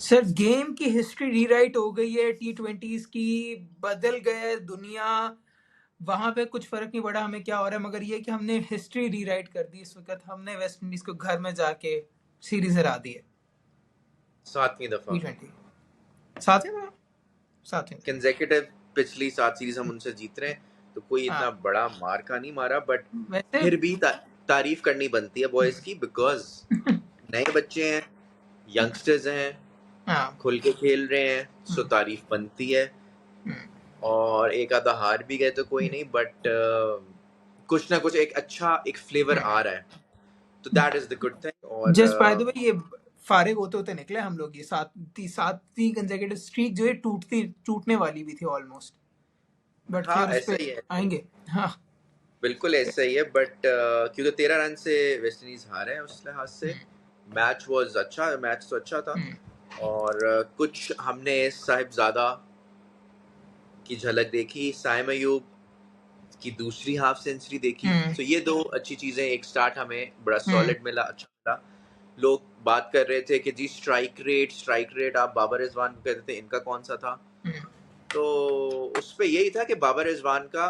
Sir game की history rewrite हो गई है, T20s की बदल गए दुनिया, वहां पे कुछ फर्क नहीं पड़ा हमें क्या हो रहा है, मगर ये कि हमने हिस्ट्री रीराइट कर दी। इस वक्त हमने वेस्ट इंडीज को घर में जाके सीरीज हरा दी है। 7वीं दफा T20 साथ में कंसेक्यूटिव पिछली 7 सीरीज हम उनसे जीत रहे हैं, तो कोई इतना हाँ बड़ा मार का नहीं मारा, बट वैसे फिर भी तारीफ करनी बनती है बॉयज की, बिकॉज नए बच्चे हैं, यंगस्टर्स हैं, हाँ खुल के खेल रहे हैं, सो तारीफ बनती है। और एक आधा हार भी गए तो कोई नहीं, बट कुछ ना कुछ एक अच्छा एक फ्लेवर आ रहा है, तो that is the good thing. और जस्ट बाय द वे ये फारिग होते होते निकले हम लोग। ये सातवीं कंसेक्यूटिव स्ट्रीक जो है टूटने वाली भी थी ऑलमोस्ट, बट हाँ फिर उस ऐसा पे ही है, आएंगे। हाँ बिल्कुल ऐसा ही है, बट क्योंकि 13 रन से वेस्ट इंडीज हारे हैं, उस लिहाज से मैच तो अच्छा था। और कुछ हमने साहिबजादा की झलक देखी, साइम अयूब की दूसरी हाफ सेंचुरी देखी, तो ये दो अच्छी चीजें, एक स्टार्ट हमें बड़ा सॉलिड मिला, अच्छा मिला। लोग बात कर रहे थे कि जी स्ट्राइक रेट आप बाबर रिजवान को कहते थे, इनका कौन सा था? तो उस पे यही था कि बाबर रिजवान का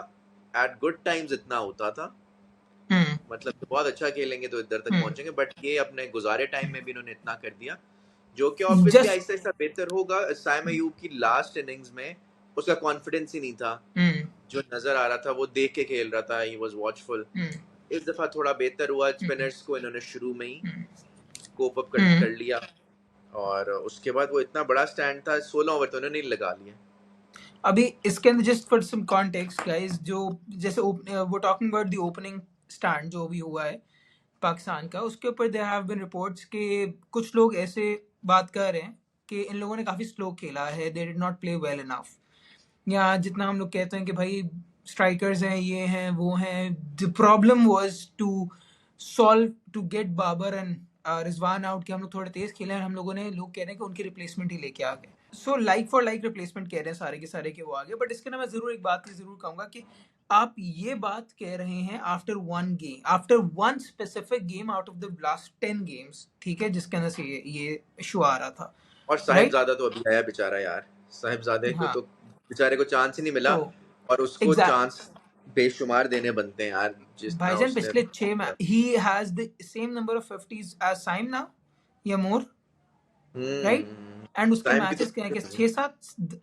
एट गुड टाइम्स इतना होता था, मतलब बहुत अच्छा खेलेंगे तो इधर तक पहुंचेंगे, बट ये अपने गुजारे टाइम में भी इन्होंने इतना कर दिया, जो कि ऑब्वियसली जस्ट आहिस्ता आहिस्ता बेहतर होगा। साइम अयूब की लास्ट इनिंग्स में उसका कॉन्फिडेंस ही नहीं था, जो नजर आ रहा था वो देख के खेल रहा था, ही वाज वॉचफुल। इस दफा थोड़ा बेहतर हुआ, स्पिनर्स को इन्होंने शुरू में ही कोप अप कर लिया, और उसके बाद वो इतना बड़ा स्टैंड था, 16 ओवर तो उन्होंने लगा लिए। अभी इसके अंदर just for some context guys, जो जैसे वो talking about the opening stand जो भी हुआ है पाकिस्तान का, उसके ऊपर देयर हैव बीन रिपोर्ट्स कि कुछ लोग ऐसे बात कर रहे हैं कि इन लोगों ने काफी स्लो खेला है, they did not play well enough, या जितना हम लोग कहते हैं कि भाई स्ट्राइकर्स हैं, ये हैं वो हैं। The problem was to solve to get Babar and Rizwan out, कि हम लोग थोड़े तेज खेले हैं। हम लोगों ने, लोग कह रहे हैं कि उनकी रिप्लेसमेंट ही लेके आ गए। So like for like replacement कह रहे हैं सारे के सारे कि वो आ गए। बट इसके ना मैं जरूर एक बात जरूर कहूंगा कि आप ये बात कह रहे हैं after one game, after one specific game out of the last 10 games, ठीक है, जिसके अंदर से ये इशू आ रहा था, और राइट? साहिबजादा तो अभी आया बेचारा यार, साहिबजादे को हाँ तो बेचारे को चांस ही नहीं मिला, तो और उसको एग्जैक्ट चांस बेशुमार देने बनते हैं यार, जितना भाईजान उसने। पिछले 6 मैच ही has the same number of 50s as Saim now या मोर, राइट? एंड उसके टाइम की तो मैचेस क्या है कि 6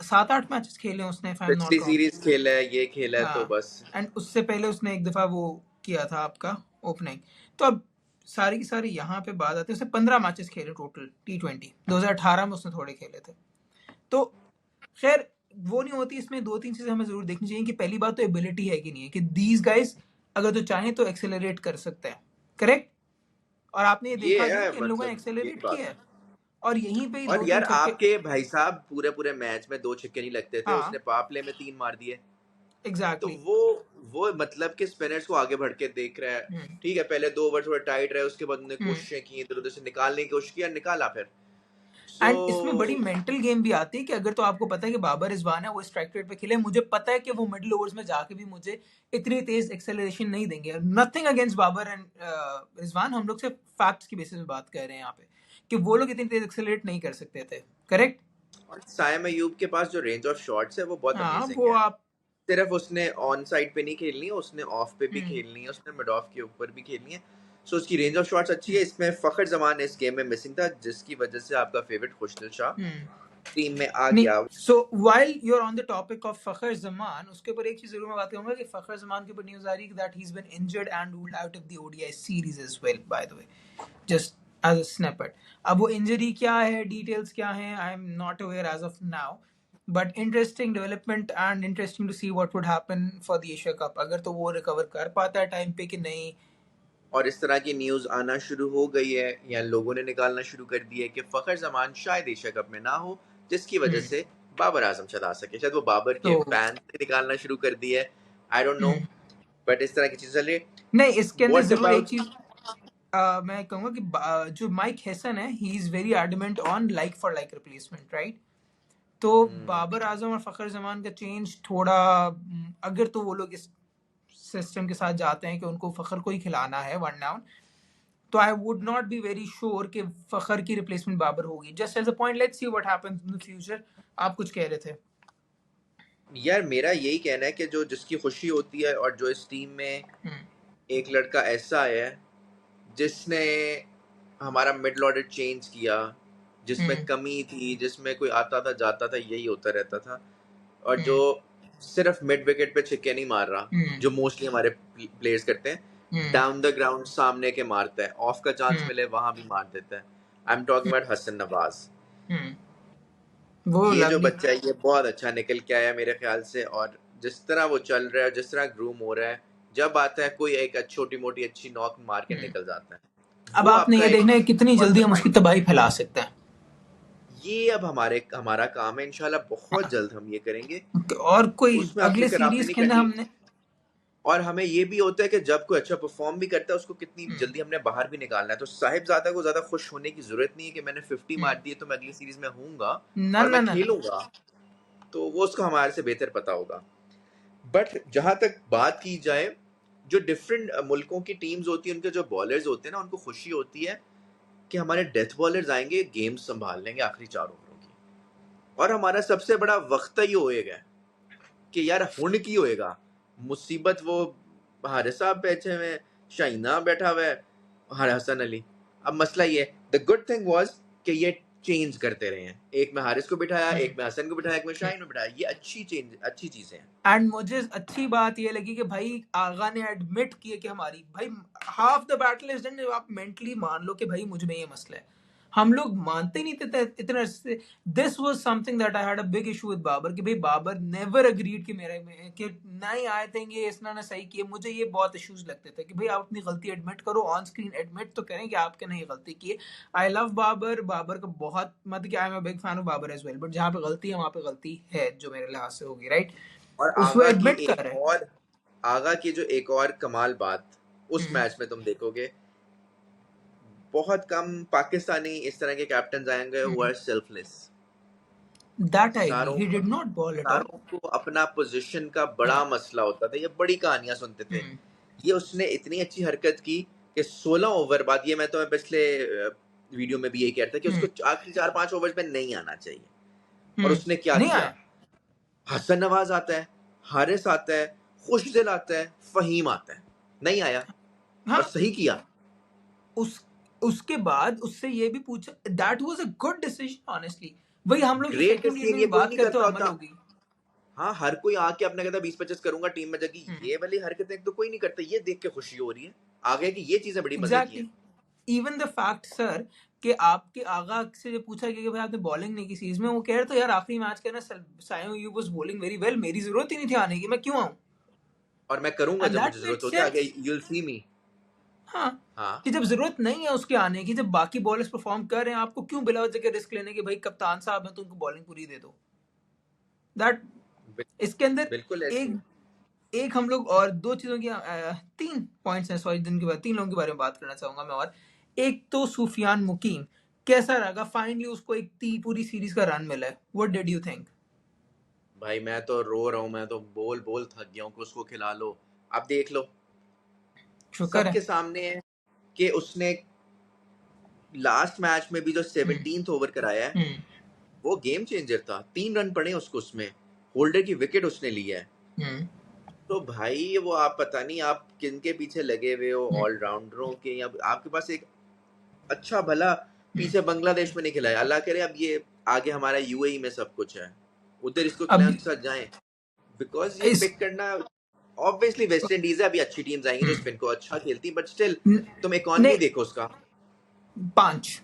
7 8 मैचेस खेले उसने, इफ आई एम पिछली नॉट रॉन्ग। सीरीज खेला है, ये खेला है, तो हाँ, बस। एंड उससे पहले उसने एक दफा वो किया था आपका ओपनिंग। तो अब सारी की सारी यहाँ पे बात आती है, उसने 15 मैचेस खेले टोटल T20, 2018 में उसने थोड़े खेले थे। तो खैर वो नहीं होती, इसमें दो तीन चीजें हमें जरूर देखनी चाहिए कि पहली बात तो एबिलिटी है कि नहीं है, कि दीज गाइस अगर तो चाहें तो एक्सेलरेट कर सकते हैं, करेक्ट? और आपने ये ये देखा भी है, कि इन लोगों ने मतलब ये एक्सेलरेट बात किया है। है, और यहीं पे ही और दो यार तीन छक्के। आपके भाई साहब पूरे पूरे मैच में 2 छक्के नहीं लगते थे, हाँ उसने पावर प्ले में 3 मार दिए। तो एग्जैक्टली वो मतलब कि स्पिनर्स को आगे बढ़ के देख रहा है। ठीक है, पहले 2 ओवर थोड़ा टाइट रहे, उसके बाद उन्होंने कोशिशें की, इधर उधर से निकालने की कोशिश किया, निकाला फिर। सो एंड इसमें बड़ी मेंटल गेम भी आती है कि अगर तो आपको पता है कि बाबर रिजवान है, वो स्ट्राइक रेट पे खेले, मुझे पता है कि वो मिडिल ओवर्स में जाके भी मुझे इतनी तेज एक्सेलरेशन नहीं देंगे। Nothing against Babar and Rizwan, हम लोग सिर्फ फैक्ट्स की बेसिस पे बात कर रहे हैं यहाँ पे कि वो लोग इतनी तेज एक्सेलरेट नहीं कर सकते थे, करेक्ट? और साइम अयूब के पास जो रेंज ऑफ शॉट्स है वो बहुत हाँ अमेजिंग वो है। आप सिर्फ उसने ऑन साइड पे नहीं खेलनी है, उसने ऑफ पे भी खेलनी है, उसने मिड ऑफ के ऊपर भी खेलनी है। सो उसकी रेंज ऑफ शॉट्स अच्छी है। इसमें फखर जमान इस गेम में मिसिंग था, जिसकी वजह से आपका फेवरेट खुशदिल शाह टीम में आ नहीं। गया। So while you are on the topic of Fakhar Zaman, उसके ऊपर एक चीज जरूर मैं बात करूंगा कि फखर जमान के ऊपर न्यूज आ रही है that he is been injured and ruled out of the ODI series as well, by the way, just as a snippet. अब वो इंजरी क्या है, डिटेल्स क्या हैं, I am not aware as of now, but interesting development and interesting to see what would happen for the Asia cup, अगर तो वो recover कर पाता है टाइम पे कि नहीं। और इस तरह की न्यूज आना शुरू हो गई है, या लोगों ने निकालना शुरू कर दिया है कि फखर जमान शायद एशिया कप में ना हो, जिसकी वजह से बाबर आजम शायद आ सके। शायद वो बाबर के तो फैन ने निकालना शुरू कर दिया है, आई डोंट नो, बट इस तरह की चीजें चल रही है। नहीं, इसके अंदर व्हाट जरूर एक अबाउट चीज मैं कहूंगा कि जो माइक हैसन है, he is very adamant on like for like replacement, right? तो बाबर आजम और फखर जमान का चेंज थोड़ा अगर तो वो लोग इस सिस्टम के साथ जाते हैं कि उनको फखर को ही खिलाना है वन डाउन, तो I would not be very sure कि फखर की रिप्लेसमेंट बाबर होगी. Just as a point, let's see what happens in the future. आप कुछ कह रहे थे. यार मेरा यही कहना है कि जो जिसकी खुशी होती है, और जो इस टीम में एक लड़का ऐसा है जिसने हमारा मिड ऑर्डर चेंज किया, जिसमें कमी थी, जिसमें कोई आता था जाता था, यही होता रहता था. और जो सिर्फ मिड विकेट पे छक्के नहीं मार रहा, जो मोस्टली हमारे प्लेयर्स करते हैं, डाउन द ग्राउंड सामने के मारता है, ऑफ का चांस मिले वहां भी मार देता है. I am talking about Hasan Nawaz. वो ये जो लवली. बच्चा है ये बहुत अच्छा निकल के आया मेरे ख्याल से. और जिस तरह वो चल रहा है, जिस तरह ग्रूम हो रहा है, जब आता है कोई एक छोटी मोटी अच्छी नॉक मार के निकल जाता है. अब वो आपने आपका ये एक देखना है कितनी जल्दी हम उसकी माइंड, तबाही फैला सकते हैं. ये अब हमारा काम है. इंशाल्लाह बहुत जल्द हम ये करेंगे. और कोई उसमें आपसे अगले खराबी सीरीज नहीं के अंदर करनी. हमने. और हमें ये भी होता है कि जब कोई अच्छा परफॉर्म भी करता है उसको कितनी जल्दी हमने बाहर भी निकालना है. तो साहिबजादा को ज्यादा खुश होने की जरूरत नहीं है कि मैंने 50 मार दी है तो मैं अगली सीरीज में हूंगा ना और ना मैं ना ना. खेलूंगा. तो वो उसको हमारे से बेहतर पता होगा. बट जहां तक बात की जाए, जो डिफरेंट मुल्कों की टीम्स होती है, उनके जो बॉलर्स होते हैं ना, उनको खुशी होती है कि हमारे डेथ बॉलर्स आएंगे, गेम संभाल लेंगे आखिरी 4 ओवरों की. और हमारा सबसे बड़ा वक्त ही होएगा कि यार हुन की होएगा. मुसीबत वो हारिस साहब बैठे हुए हैं, शाइना बैठा हुआ है, हसन अली. अब मसला ये, द गुड थिंग वाज कि ये चेंज करते रहे हैं. एक में हारिस को बिठाया, एक में हसन को बिठाया, एक में शाहीन को बिठाया. ये अच्छी चीजें हैं. एंड मुझे अच्छी बात ये लगी कि भाई आगा ने एडमिट किया कि हमारी भाई half the battle is done. आप मेंटली मान लो कि भाई मुझ में ये मसला है. हम लोग मानते नहीं थे इतना. This was something that I had a big issue with Babar कि भाई बाबर नेवर अग्रीड कि मेरे में कि नहीं आए थे ये इसने ना सही किए. मुझे ये बहुत इश्यूज लगते थे कि भाई आप अपनी गलती एडमिट करो, ऑन स्क्रीन एडमिट तो करें कि आपने नहीं गलती की है. I love Babar. बाबर का बहुत मतलब कि I am a big fan of Babar as well. But जहाँ पे गलती है वहां पे गलती है जो मेरे लिहाज से होगी. राइट. और उसको एडमिट कर है. आगा की जो एक और कमाल बात उस मैच में तुम देखोगे, बहुत कम पाकिस्तानी इस तरह के कैप्टन आएंगे who are selfless. That I agree. सारों ही did not bowl at all. सारों को अपना पोजीशन का बड़ा मसला होता था. ये बड़ी कहानियां सुनते थे. ये उसने इतनी अच्छी हरकत की कि 16 ओवर बाद, ये मैं तो पिछले वीडियो में भी यही कहता कि उसको आखिरी 4-5 ओवर में नहीं आना चाहिए. और उसने क्या नहीं किया? आया. हसन नवाज आता है, हारिस आता है, खुशदिल आता है, फहीम आता है. नहीं आया. हाँ. और सही किया. उसके बाद उससे ये भी पूछा. That was a good decision honestly. वही हम लोग जो ग्रेट सेकंड लीड डिसीजन. में ये भी कोई बात नहीं करते हो करता अमल होता. होगी. हाँ, हर कोई आके अपने कहता 20-25 करूंगा टीम में जाके. ये वाली हरकतें तो कोई नहीं करता. ये देख के खुशी हो रही है आगे की. ये चीजें बड़ी मजे की हैं. Exactly. Even the fact sir कि आपके आगा से जो पूछा गया कि भाई आपने बॉलिंग नहीं की सीरीज में, वो कह रहे थे यार आखिरी मैच के ना सायो you was bowling very well, मेरी जरूरत ही नहीं थी आने की, मैं क्यों आऊं. और मैं करूंगा एंड जब दैट मुझे मेड जरूरत होगी आगे. सेंस. यू विल सी मी. हाँ. हाँ, कि जब जरूरत नहीं है उसके आने की, जब बाकी बॉलर्स परफॉर्म कर रहे हैं, आपको क्यों बिला वजह के रिस्क लेने की. भाई कप्तान साहब हैं तो उनको बॉलिंग पूरी दे दो. दैट. इसके अंदर बिल्कुल ऐसे एक ही. एक हम लोग और दो चीजों की 3 पॉइंट्स हैं सॉरी जिनके बाद 3 लोगों के बारे में बात करना चाहूंगा मैं. और एक तो सुफियान मुकीम. कैसा रहा फाइनली उसको एक पूरी सीरीज का रन मिला है. What did you think. भाई मैं तो रो रहा हूँ. मैं तो बोल बोल थक गया हूँ कि उसको खिला लो. आप देख लो, शुक्र सबके है. सामने है कि उसने लास्ट मैच में भी जो 17th ओवर कराया है, वो गेम चेंजर था. 3 रन पड़े उसको उसमें. होल्डर की विकेट उसने ली है. तो भाई वो आप पता नहीं आप किन के पीछे लगे हुए हो, ऑलराउंडरों के, या आपके पास एक अच्छा भला पीछे बांग्लादेश में नहीं खिलाया. अल्लाह करे अब ये आगे हमारा यूएई में सब कुछ है, उधर इसको खिलाएं, अब उसके साथ जाएं. बिकॉज ये इस पिक करना, ऑब्वियसली वेस्ट इंडीज है, अभी अच्छी टीम्स आएंगी जो स्पिन को अच्छा खेलती, बट स्टिल तुम इकोनॉमी ने देखो उसका. 5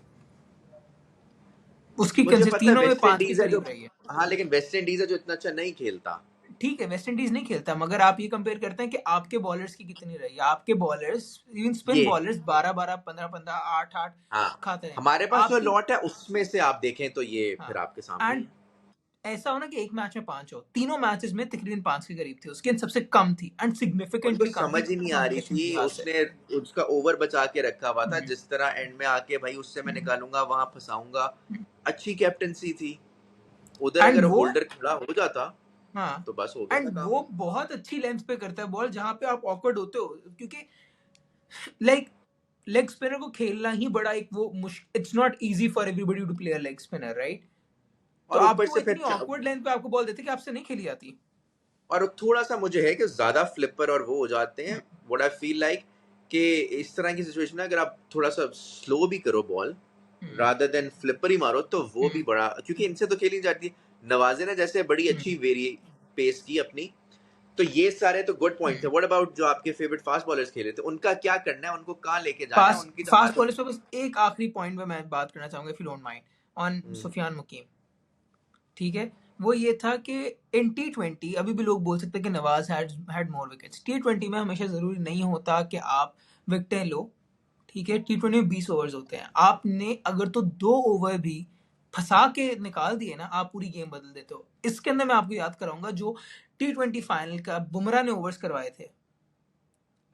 उसकी मुझे पता है तीनों में वेस्ट 5 के इंडीज है जो, करीब रही है. हाँ लेकिन वेस्ट इंडीज है जो इतना अच्छा नहीं खेलता. ठीक है वेस्ट इंडीज नहीं खेलता, मगर आप ये कंपेयर करते हैं कि आपके बॉलर्स की कितनी रही है. आपके बॉलर्स इवन स्पिन ये बॉलर्स 12-12, 15-15, 8-8 हाँ, खाते हैं. हमारे पास जो आपकी. लॉट है उसमें से आप देखें तो ये हाँ. फिर आपके सामने ही एंड है. ऐसा हो ना कि एक मैच में 5 हो, तीनों मैचेस में तकरीबन 5 के करीब थे उसके, सबसे कम थी एंड उनको सिग्निफिकेंटली कम थी समझ ही नहीं आ रही कॉम्बिनेशन थी. के लिहाज से. उसने उसका ओवर बचा के रखा हुआ था, जिस तरह एंड में आके भाई उससे मैं निकालूंगा, वहां फंसाऊंगा. अच्छी कैप्टनसी थी. उधर एंड अगर वो. होल्डर खड़ा हो जाता हाँ. तो बस हो गया था एंड काम. वो बहुत अच्छी लेंथ पे करता है बॉल जहां पे आप ऑकवर्ड होते हो, क्योंकि लाइक लेग स्पिनर को खेलना ही बड़ा एक वो it's not easy for everybody to play a leg spinner, right? तो और ऊपर आपको से इतनी फिर ऑकवर्ड लेंथ पे आपको बॉल देते कि आपसे नहीं खेली जाती। और थोड़ा सा मुझे है कि ज्यादा फ्लिपर और वो हो जाते हैं, व्हाट आई फील लाइक कि इस तरह की सिचुएशन में अगर आप थोड़ा सा स्लो भी करो बॉल रादर देन फ्लिपर ही मारो तो वो भी बड़ा, क्योंकि इनसे तो खेली जाती है। नवाजे ने जैसे बड़ी अच्छी वेरी पेस की अपनी, तो ये सारे तो गुड पॉइंट थे। व्हाट अबाउट जो आपके फेवरेट फास्ट बॉलर्स खेले थे, उनका क्या करना है, उनको कहाँ लेके जाना है, फास्ट उनकी तो फास्ट हमारे बॉलर्स पे बस एक आखिरी पॉइंट पे मैं बात करना चाहूंगा, if you don't mind, on Sufiyan Muqeem. ठीक है, वो ये था कि इन T20 अभी भी लोग बोल सकते हैं कि Nawaz had more wickets. T20 में हमेशा जरूरी नहीं होता कि आप विकेटें लो। ठीक है, T20 में 20 ओवर्स होते हैं, आपने अगर तो 2 ओवर भी फंसा के निकाल दिए ना, आप पूरी गेम बदल देते हो। इसके अंदर मैं आपको याद कराऊंगा जो T20 फाइनल का बुमराह ने ओवर्स करवाए थे।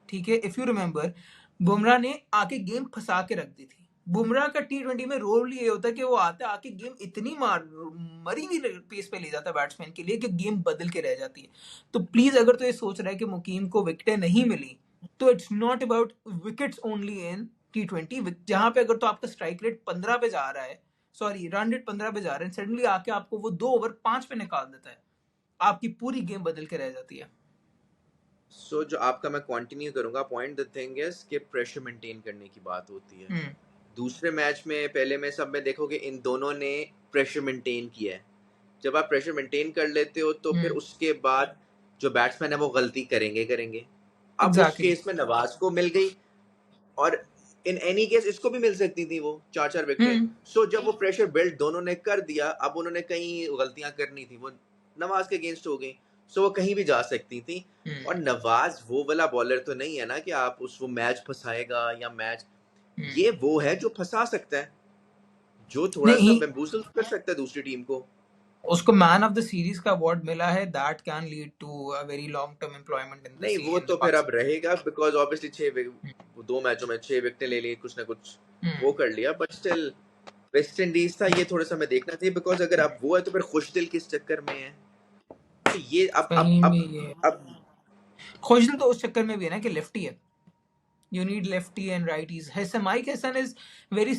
ठीक है, इफ यू रिमेंबर, बुमराह ने आके गेम फंसा के रख दी थी। बुमराह का T20 में रोल ये होता है कि वो आता है आके गेम इतनी मरी हुई पेस पे ले जाता है बैट्समैन के लिए कि गेम बदल के रह जाती है। तो प्लीज, अगर तो ये सोच रहा है कि मुकीम को विकेटें नहीं मिली, तो it's not about wickets only in T20, जहां पे अगर तो आपका स्ट्राइक रेट 15 पे जा रहा है, सॉरी रन रेट 15 पे जा रहा है, सडनली आके आपको वो 2 ओवर 5 पे निकाल देता है, आपकी पूरी गेम बदल के रह जाती है। सो जो आपका मैं कंटिन्यू करूंगा पॉइंट, द थिंग इज कि प्रेशर मेंटेन करने की बात होती है। हम्म दूसरे मैच में पहले में सब में देखोगे इन दोनों ने प्रेशर मेंटेन किया है। जब आप प्रेशर मेंटेन कर लेते हो तो फिर हम्म उसके बाद जो बैट्समैन है वो गलती करेंगे करेंगे। अब उस एग्जैक्टली। केस में नवाज को मिल गई, और इन एनी केस इसको भी मिल सकती थी वो 4-4 विकेटें। हम्म सो जब वो प्रेशर बिल्ड दोनों ने कर दिया, अब उन्होंने कहीं गलतियां करनी थी, वो नवाज के अगेंस्ट हो गई। सो वो कहीं भी जा सकती थी। और हम्म नवाज वो वाला बॉलर तो नहीं है ना कि आप उस वो मैच फंसाएगा या मैच, हम्म। ये वो है जो फंसा सकता है, जो थोड़ा सा नहीं, बेम्बूसल कर सकता है दूसरी टीम को। उसको मैन ऑफ द सीरीज का अवार्ड मिला है, that can lead to a very long term employment in the नहीं सी वो इन द तो फिर अब पाकिस्तान। रहेगा, बिकॉज ऑब्वियसली 2 मैचों में 6 विकेटें ले ली, कुछ ना कुछ वो कर लिया, बट स्टिल वेस्ट इंडीज था, ये थोड़ा सा मैं देखना चाहिए, बिकॉज अगर अब वो है तो फिर खुशदिल किस चक्कर में है। तो ये अब अब कहीं भी अब ये अब खुशदिल तो उस चक्कर में भी है ना कि लेफ्टी है, you need lefty and righties. Mike Hassan is very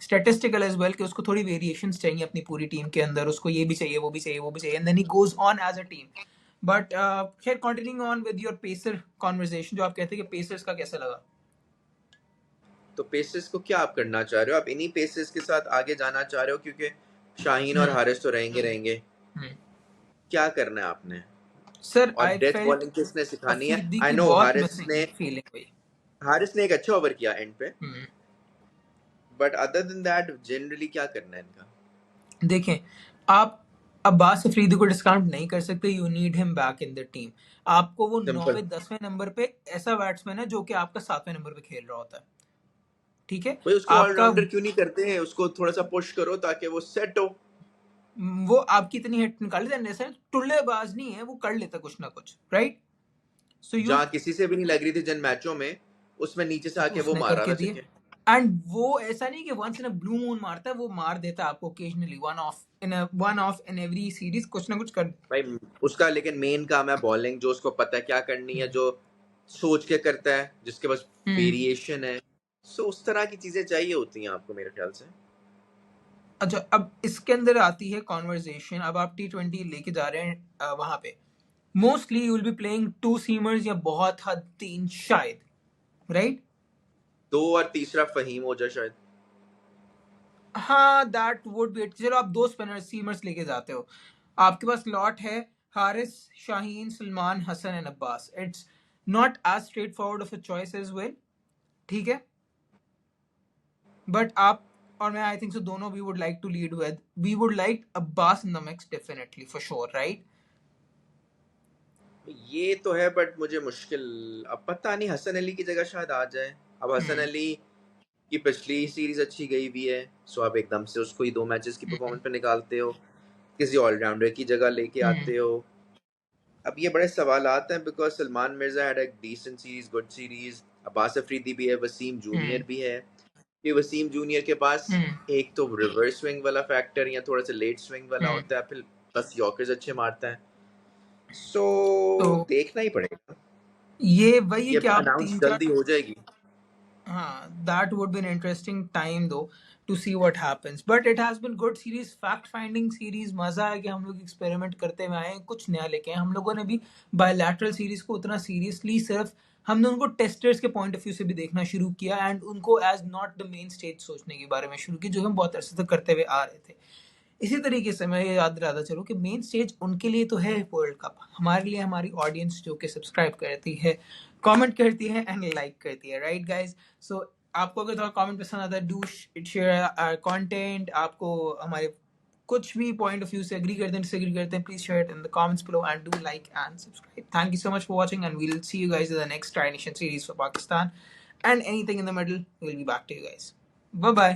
statistical as well कि उसको थोड़ी variations चाहिए अपनी पूरी टीम के अंदर, उसको ये भी चाहिए, वो भी चाहिए, वो भी चाहिए, and then he goes on as a team. But खैर, continuing on with your pacer conversation, जो आप कहते हैं कि pacers का कैसा लगा? तो पेसेस को क्या आप करना चाह रहे हो, आप इन्हीं पेसेस के साथ आगे जाना चाह रहे हो, क्योंकि शाहीन और हारिस तो रहेंगे रहेंगे, क्या करना है आपने? सर, और आई डेथ फेल्ट बॉलिंग किसने सिखानी है? अफरीदी आई की नो बहुत हारिस ने, मिसिंग फीलिंग हुई। हारिस ने एक अच्छा ओवर किया एंड पे, but other than that generally क्या करना है इनका? देखें, आप अब्बास अफरीदी को डिस्काउंट नहीं कर सकते, you need him back in the team. आपको वो सिंपल। 9वें 10वें नंबर पे ऐसा बैट्समैन है जो कि आपका 7वें नंबर पे खेल रहा होता है। ठीक है, भाई उसको आपका ऑलराउंडर क्यों नहीं करते हैं, उसको थोड़ा सा पुश करो ताकि वो सेट हो। वो आपकी इतनी हिट निकाल लेता है, टुल्लेबाज नहीं है वो, कर लेता कुछ ना कुछ, राइट? सो यू, जहाँ किसी से भी नहीं लग रही थी जिन मैचों में, उसमें नीचे से आके वो उसने मार रहा करके था दिए। छक्के। एंड वो ऐसा नहीं कि once in a blue moon मारता है, वो मार देता है आपको occasionally, one of in every series कुछ ना कुछ कर। भाई उसका लेकिन मेन काम है बॉलिंग, जो उसको पता है क्या करनी है, जो सोच के करता है, जिसके पास हम्म वेरिएशन है। सो उस तरह की चीजें चाहिए होती हैं आपको मेरे ख्याल से। अच्छा, अब इसके अंदर आती है कॉन्वर्जेशन। अब आप T20 लेके जा रहे हैं वहां पे, mostly you will be playing 2 seamers या बहुत हद 3 शायद, राइट? 2 और तीसरा फहीम हो जाए शायद। हाँ, दैट वुड बी इट। चलो, आप 2 स्पिनर सीमर्स लेके जाते हो, आपके पास लॉट है Haris, Shaheen, Salman, Hasan and Abbas. It's not as straight forward of a choice as well. ठीक है, बट आप और मैं, आई थिंक सो, दोनों we would like to lead with, we would like Abbas in the mix definitely for sure, right? ये तो है, बट मुझे मुश्किल, अब पता नहीं, हसन अली की जगह शायद आ जाए। अब हसन हम्म अली की पिछली सीरीज अच्छी गई भी है, सो आप एकदम से उसको ही 2 मैचेस की हम्म परफॉर्मेंस पे निकालते हो, किसी ऑलराउंडर की जगह लेके हम्म आते हो। अब ये बड़े सवाल आते हैं, बिकॉज सलमान मिर्जा हैड एक decent series, good series. Abbas Afridi भी है, वसीम जूनियर हम्म भी है। ये वसीम जूनियर के पास हम्म एक तो रिवर्स स्विंग वाला फैक्टर या थोड़ा सा लेट स्विंग वाला हम्म। होता है, फिर बस यॉर्कर्स अच्छे मारता है। सो तो देखना ही पड़ेगा। ये वही है ये कि आप अनाउंस 3-4 जल्दी हो जाएगी। हाँ, that would be an interesting time though to see what happens. But it has been good series, fact finding series. मजा है कि हम लोग एक्सपेरिमेंट करते हुए आए हैं, कुछ नया लेके आए हैं। हम लोगों ने भी बायलैटरल सीरीज को उतना सीरियसली सिर्फ हमने उनको टेस्टर्स के पॉइंट ऑफ व्यू से भी देखना शुरू किया एंड उनको as not the main stage सोचने के बारे में शुरू किया, जो हम बहुत अरसे तक करते हुए आ रहे थे। इसी तरीके से मैं ये याद दिलाता चलूँ कि मेन स्टेज उनके लिए तो है वर्ल्ड कप, हमारे लिए हमारी ऑडियंस जो कि सब्सक्राइब करती है, कमेंट करती है एंड लाइक करती है, राइट गाइस? सो आपको अगर थोड़ा कमेंट पसंद आता है, डू शेयर कंटेंट। आपको हमारे कुछ भी पॉइंट ऑफ व्यू से एग्री करते हैं, डिसएग्री करते हैं, please share it in the comments below and do like and subscribe. Thank you so much for watching and we will see you guys in the next Tri Nation series for Pakistan and anything in the middle. We'll be back to you guys. Bye bye.